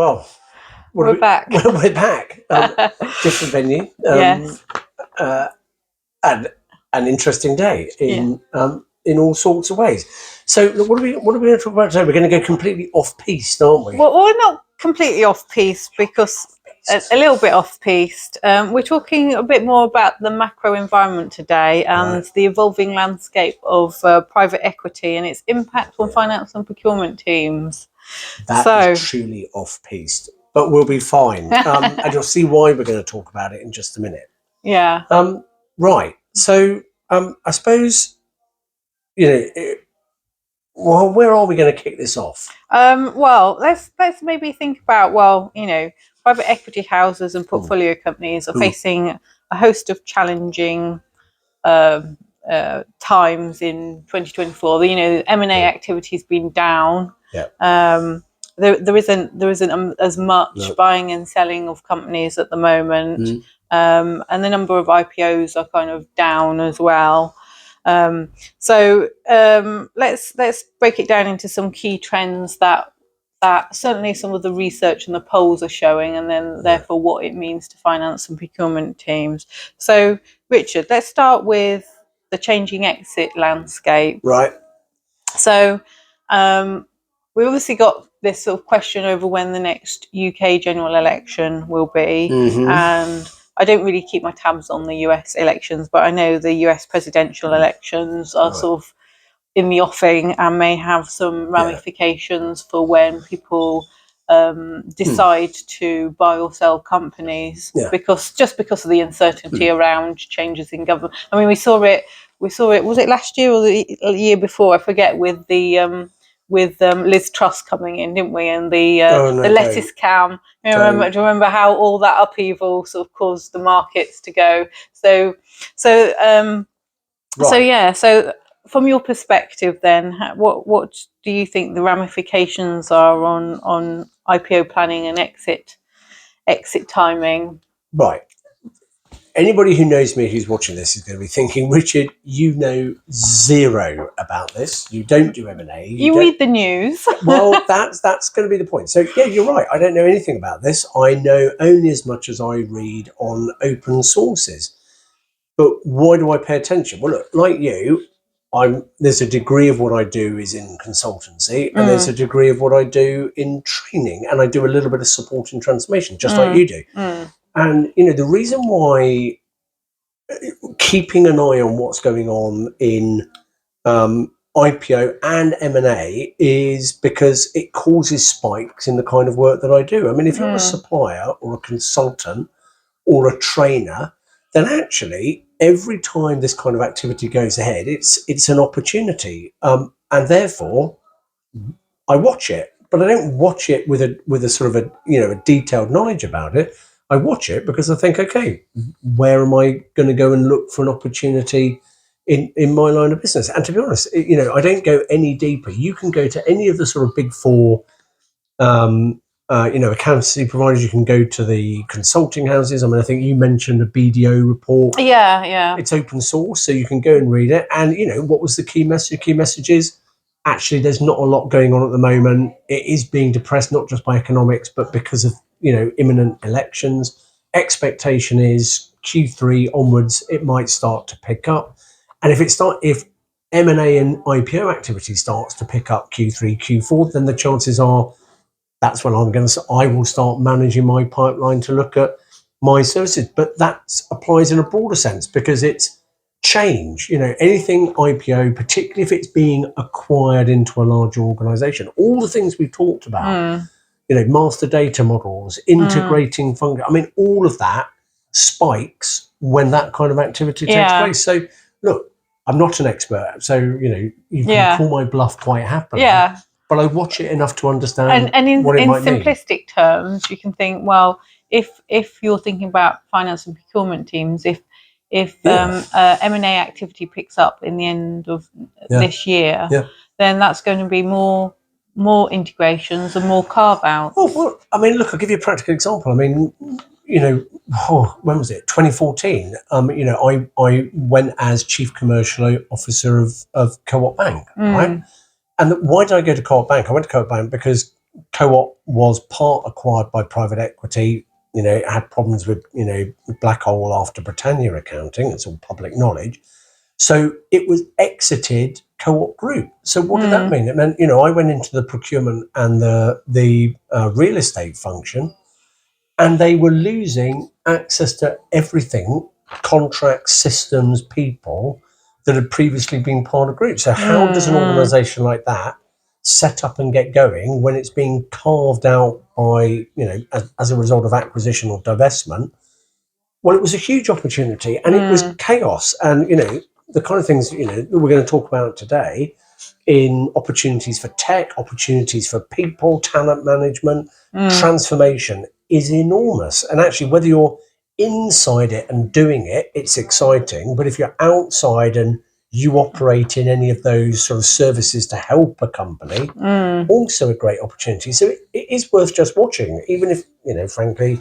Well, we're back. We're back. Different venue. Yes. And an interesting day in all sorts of ways. So, what are we going to talk about today? We're going to go completely off-piste, aren't we? Well, we're not completely off-piste because a little bit off-piste. We're talking a bit more about the macro environment today and the evolving landscape of private equity and its impact on finance and procurement teams. That is truly off-piste, but we'll be fine. And you'll see why we're going to talk about it in just a minute. Yeah. Right. So, I suppose, well, where are we going to kick this off? Well, let's maybe think about, private equity houses and portfolio companies are facing a host of challenging times in 2024. The M&A activity has been down. Yeah. There isn't as much buying and selling of companies at the moment, and the number of IPOs are kind of down as well. So let's break it down into some key trends that certainly some of the research and the polls are showing, and then therefore what it means to finance and procurement teams. So, Richard, let's start with the changing exit landscape. Right. So we obviously got this sort of question over when the next UK general election will be, and I don't really keep my tabs on the US elections, but I know the US presidential elections are sort of in the offing and may have some ramifications for when people decide to buy or sell companies, because of the uncertainty around changes in government. I mean, we saw it. Was it last year or the year before? I forget. With the Liz Truss coming in, didn't we? And the lettuce cam. Do you remember how all that upheaval sort of caused the markets to go? So from your perspective, then, what do you think the ramifications are on IPO planning and exit timing? Right. Anybody who knows me who's watching this is going to be thinking, Richard, you know zero about this. You don't do M&A. You read the news. Well, that's going to be the point. So, yeah, you're right. I don't know anything about this. I know only as much as I read on open sources. But why do I pay attention? Well, look, like you, there's a degree of what I do is in consultancy, and there's a degree of what I do in training, and I do a little bit of support and transformation, just like you do. And, the reason why keeping an eye on what's going on in IPO and M&A is because it causes spikes in the kind of work that I do. I mean, if you're a supplier or a consultant or a trainer, then actually every time this kind of activity goes ahead, it's an opportunity. And therefore, I watch it, but I don't watch it with a sort of a detailed knowledge about it. I watch it because I think, okay, where am I going to go and look for an opportunity in my line of business? And to be honest, I don't go any deeper. You can go to any of the sort of big four, accountancy providers. You can go to the consulting houses. I mean, I think you mentioned a BDO report. Yeah. It's open source, so you can go and read it. And, what was the key message? The key message is, actually, there's not a lot going on at the moment. It is being depressed, not just by economics, but because of imminent elections. Expectation is Q3 onwards, it might start to pick up. And if M&A and IPO activity starts to pick up Q3, Q4, then the chances are that's when I will start managing my pipeline to look at my services. But that applies in a broader sense because it's change. Anything IPO, particularly if it's being acquired into a larger organization, all the things we've talked about. Master data models, integrating function. I mean, all of that spikes when that kind of activity takes place. So, look, I'm not an expert, so you can call my bluff quite happily. Yeah. But I watch it enough to understand. And what it might mean. In simplistic terms, you can think, well, if you're thinking about finance and procurement teams, if M&A activity picks up in the end of this year, then that's going to be more integrations and more carve-outs. Well, I mean, look, I'll give you a practical example. I mean, when was it? 2014. I went as Chief Commercial Officer of Co-op Bank, right? And why did I go to Co-op Bank? I went to Co-op Bank because Co-op was part acquired by private equity. It had problems with, Black Hole after Britannia accounting. It's all public knowledge. So it was exited Co-op Group. So what did that mean? It meant, I went into the procurement and the real estate function, and they were losing access to everything, contracts, systems, people that had previously been part of group. So how does an organisation like that set up and get going when it's being carved out by, as a result of acquisition or divestment? Well, it was a huge opportunity, and it was chaos. And, the kind of things, that we're going to talk about today in opportunities for tech, opportunities for people, talent management, transformation is enormous. And actually, whether you're inside it and doing it, it's exciting. But if you're outside and you operate in any of those sort of services to help a company, also a great opportunity. So it is worth just watching, even if, frankly,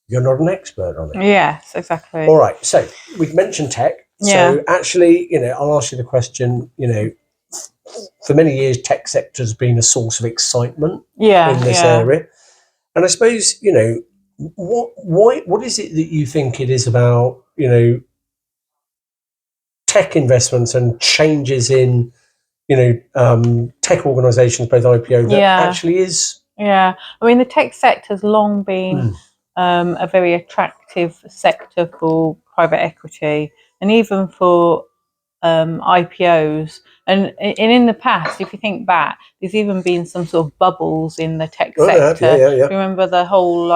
you're not an expert on it. Yes, exactly. All right. So we've mentioned tech. Yeah. So actually, I'll ask you the question, for many years, tech sector has been a source of excitement in this area. And I suppose, what is it that you think it is about, tech investments and changes in, tech organisations, both IPO, that actually is? Yeah. I mean, the tech sector has long been a very attractive sector for private equity and even for IPOs. And in the past, if you think back, there's even been some sort of bubbles in the tech sector. Remember the whole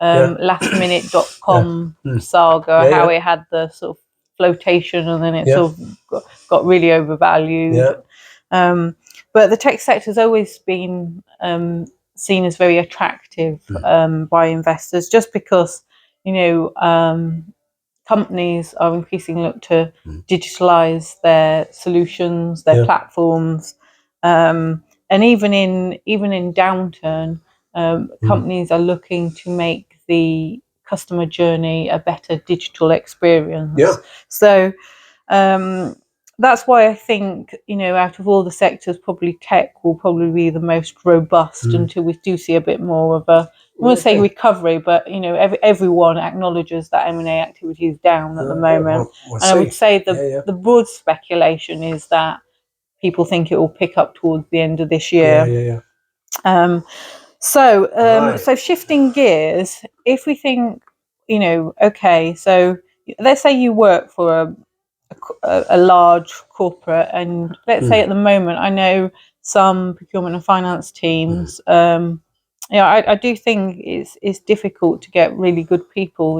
lastminute.com saga, how it had the sort of flotation and then it sort of got really overvalued. But the tech sector has always been seen as very attractive by investors, just because companies are increasingly look to digitalize their solutions, their platforms, and even in downturn, companies are looking to make the customer journey a better digital experience. So that's why I think, out of all the sectors, probably tech will probably be the most robust until we do see a bit more of a, I won't say recovery, but everyone acknowledges that M&A activity is down at the moment. And I would say the broad speculation is that people think it will pick up towards the end of this year. So shifting gears, if we think, okay, so let's say you work for a large corporate, and let's say at the moment, I know some procurement and finance teams. I do think it's difficult to get really good people.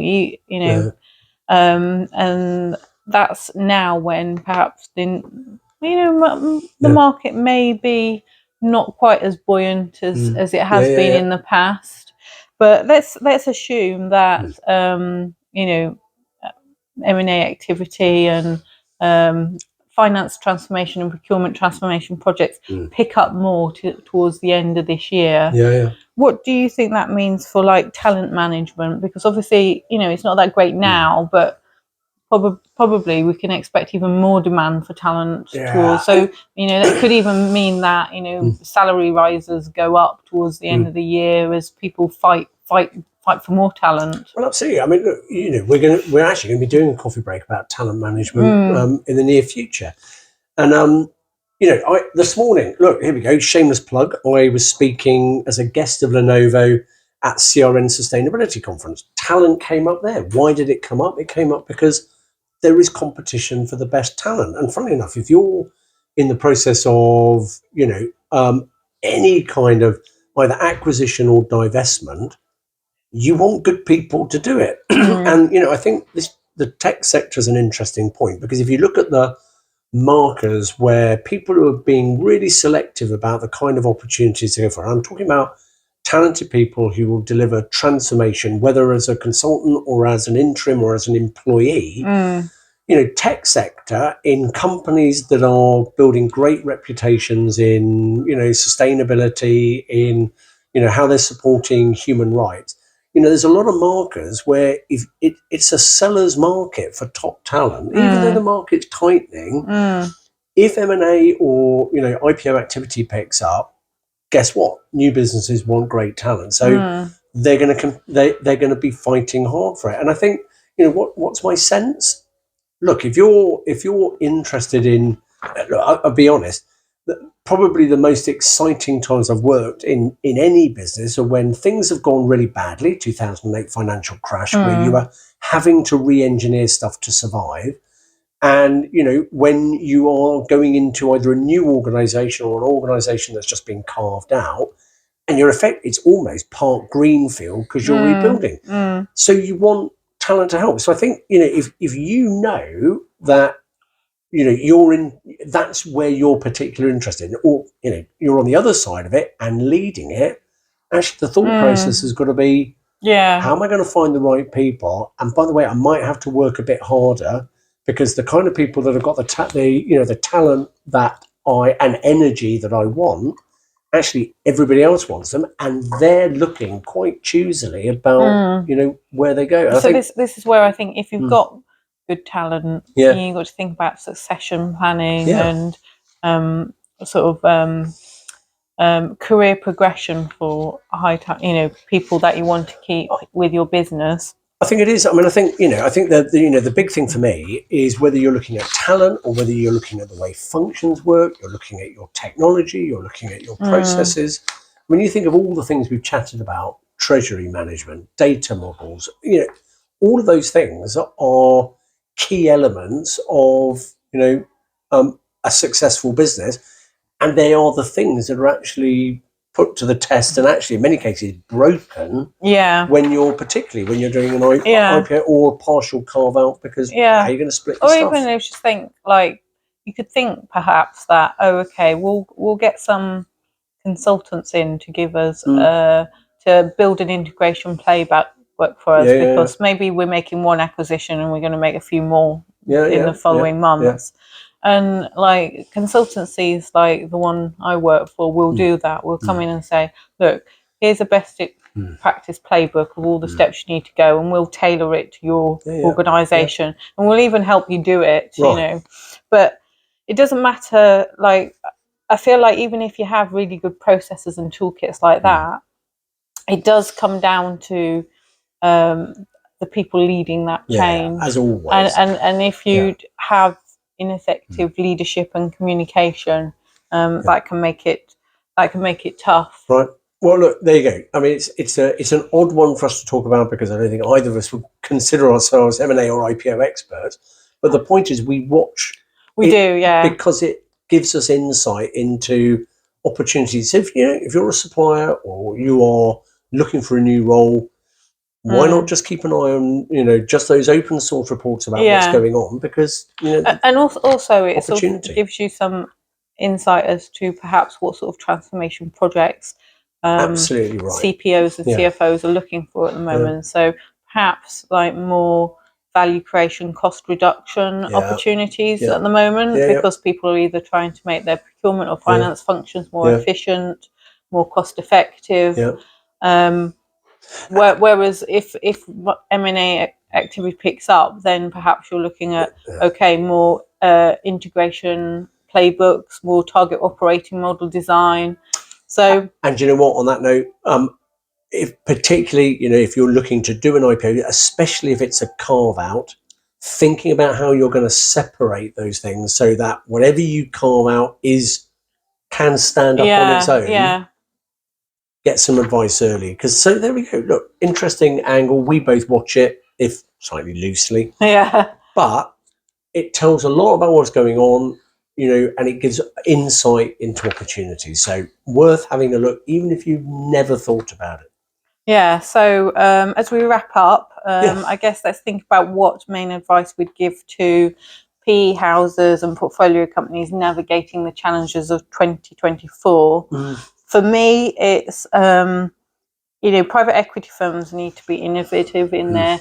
And that's now when perhaps the market may be not quite as buoyant as it has been in the past. But let's assume that M&A activity and finance transformation and procurement transformation projects pick up more towards the end of this year. What do you think that means for talent management? Because obviously, it's not that great now, but probably we can expect even more demand for talent towards. So that could even mean that salary rises go up towards the end of the year as people fight for more talent. Well, absolutely. I mean, look, we're actually going to be doing a coffee break about talent management in the near future. And this morning, look, here we go, shameless plug. I was speaking as a guest of Lenovo at CRN Sustainability Conference. Talent came up there. Why did it come up? It came up because there is competition for the best talent. And funnily enough, if you're in the process of, any kind of either acquisition or divestment, you want good people to do it. And, I think the tech sector is an interesting point, because if you look at the markers where people are being really selective about the kind of opportunities to go for, I'm talking about talented people who will deliver transformation, whether as a consultant or as an interim or as an employee. Tech sector in companies that are building great reputations in, sustainability, in, how they're supporting human rights. There's a lot of markers where if it's a seller's market for top talent, even though the market's tightening, if M&A or, IPO activity picks up, guess what? New businesses want great talent, so they're going to they're going to be fighting hard for it. And I think, you know, what's my sense? Look, if you're interested in, look, I'll be honest, probably the most exciting times I've worked in any business are when things have gone really badly. 2008 financial crash, where you are having to re-engineer stuff to survive. And, you know, when you are going into either a new organization or an organization that's just been carved out, and it's almost part greenfield because you're rebuilding. So you want talent to help. So I think, you know, if you know that, you know, that's where you're particularly interested in, or, you know, you're on the other side of it and leading it, actually the thought process has got to be, how am I going to find the right people? And by the way, I might have to work a bit harder, because the kind of people that have got the talent and energy that I want, actually everybody else wants them, and they're looking quite choosily about you know, where they go. And so this is where I think if you've got good talent, you've got to think about succession planning and sort of career progression for you know, people that you want to keep with your business. I think it is. I mean, I think that the big thing for me is whether you're looking at talent or whether you're looking at the way functions work, you're looking at your technology, you're looking at your processes. When you think of all the things we've chatted about, treasury management, data models, you know, all of those things are key elements of, you know, a successful business, and they are the things that are actually put to the test and actually in many cases broken particularly when you're doing an IPO or a partial carve out, because how are you going to split your stuff? Or even if you just think, like, you could think perhaps that, we'll get some consultants in to give us to build an integration playbook for us, because maybe we're making one acquisition and we're going to make a few more in the following months. And like consultancies like the one I work for will do that. We'll come in and say, look, here's a best practice playbook of all the steps you need to go, and we'll tailor it to your organisation, and we'll even help you do it, you know. But it doesn't matter, like, I feel like even if you have really good processes and toolkits like that, it does come down to the people leading that chain. As always. And if you have ineffective leadership and communication, that can make it tough. Right. Well, look, there you go. I mean, it's an odd one for us to talk about, because I don't think either of us would consider ourselves M&A or IPO experts. But the point is, we watch. We do, because it gives us insight into opportunities. So if you're a supplier or you are looking for a new role, why not just keep an eye on, you know, just those open source reports about what's going on, because, you know, and also it sort of gives you some insight as to perhaps what sort of transformation projects absolutely right. CPOs and CFOs are looking for at the moment. So perhaps like more value creation, cost reduction opportunities at the moment, because people are either trying to make their procurement or finance functions more efficient, more cost effective. Whereas if M&A activity picks up, then perhaps you're looking at more integration playbooks, more target operating model design. So, and you know what? On that note, if particularly, you know, if you're looking to do an IPO, especially if it's a carve out, thinking about how you're going to separate those things so that whatever you carve out can stand up on its own. Get some advice early, because so there we go. Look, interesting angle. We both watch it, if slightly loosely. But it tells a lot about what's going on, you know, and it gives insight into opportunities. So worth having a look, even if you've never thought about it. So as we wrap up, I guess let's think about what main advice we'd give to PE houses and portfolio companies navigating the challenges of 2024. For me, it's, you know, private equity firms need to be innovative in their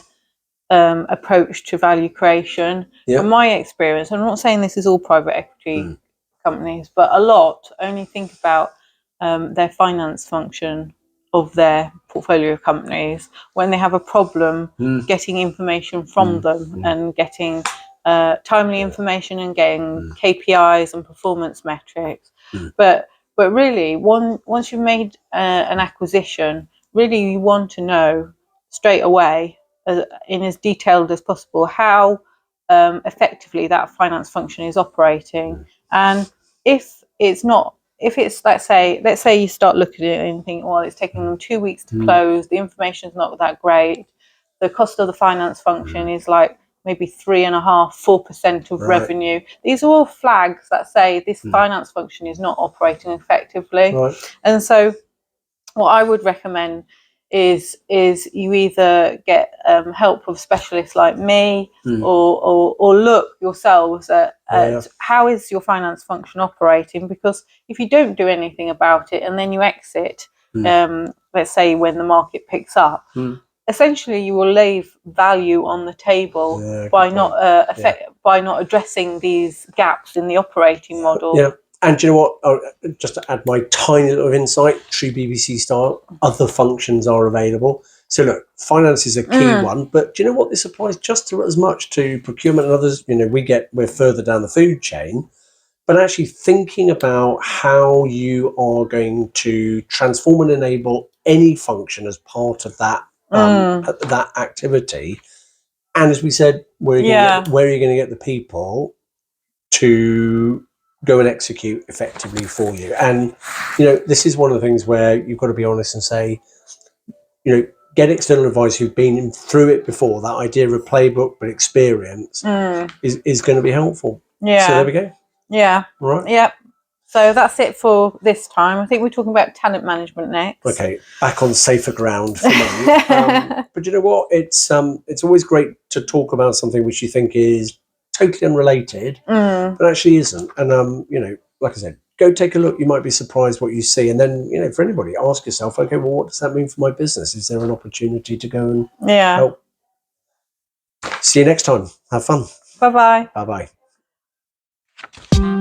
approach to value creation. From my experience, I'm not saying this is all private equity companies, but a lot only think about their finance function of their portfolio companies when they have a problem getting information from them and getting timely information and getting KPIs and performance metrics. But But really, once you've made an acquisition, really you want to know straight away, in as detailed as possible, how effectively that finance function is operating. And if it's not, if it's, let's say you start looking at it and think, well, it's taking them 2 weeks to close, the information's not that great, the cost of the finance function is like maybe 3.5–4% of revenue. These are all flags that say this finance function is not operating effectively. And so what I would recommend is you either get help with specialists like me, or look yourselves at how is your finance function operating, because if you don't do anything about it and then you exit, let's say when the market picks up, essentially you will leave value on the table by not addressing these gaps in the operating model. Yeah. And do you know what? Just to add my tiny little insight, true BBC style, other functions are available. So look, finance is a key one, but do you know what? This applies just as much to procurement and others. You know, we're further down the food chain, but actually thinking about how you are going to transform and enable any function as part of that that activity. And as we said, where are you going to get the people to go and execute effectively for you? And you know, this is one of the things where you've got to be honest and say, you know, get external advice who've been through it before. That idea of a playbook but experience is going to be helpful. So there we go. Yeah. All right. Yep. So that's it for this time. I think we're talking about talent management next. Okay, back on safer ground for me. But you know what? It's always great to talk about something which you think is totally unrelated, but actually isn't. And you know, like I said, go take a look. You might be surprised what you see, and then, you know, for anybody, ask yourself, okay, well, what does that mean for my business? Is there an opportunity to go and help? See you next time. Have fun. Bye bye. Bye bye.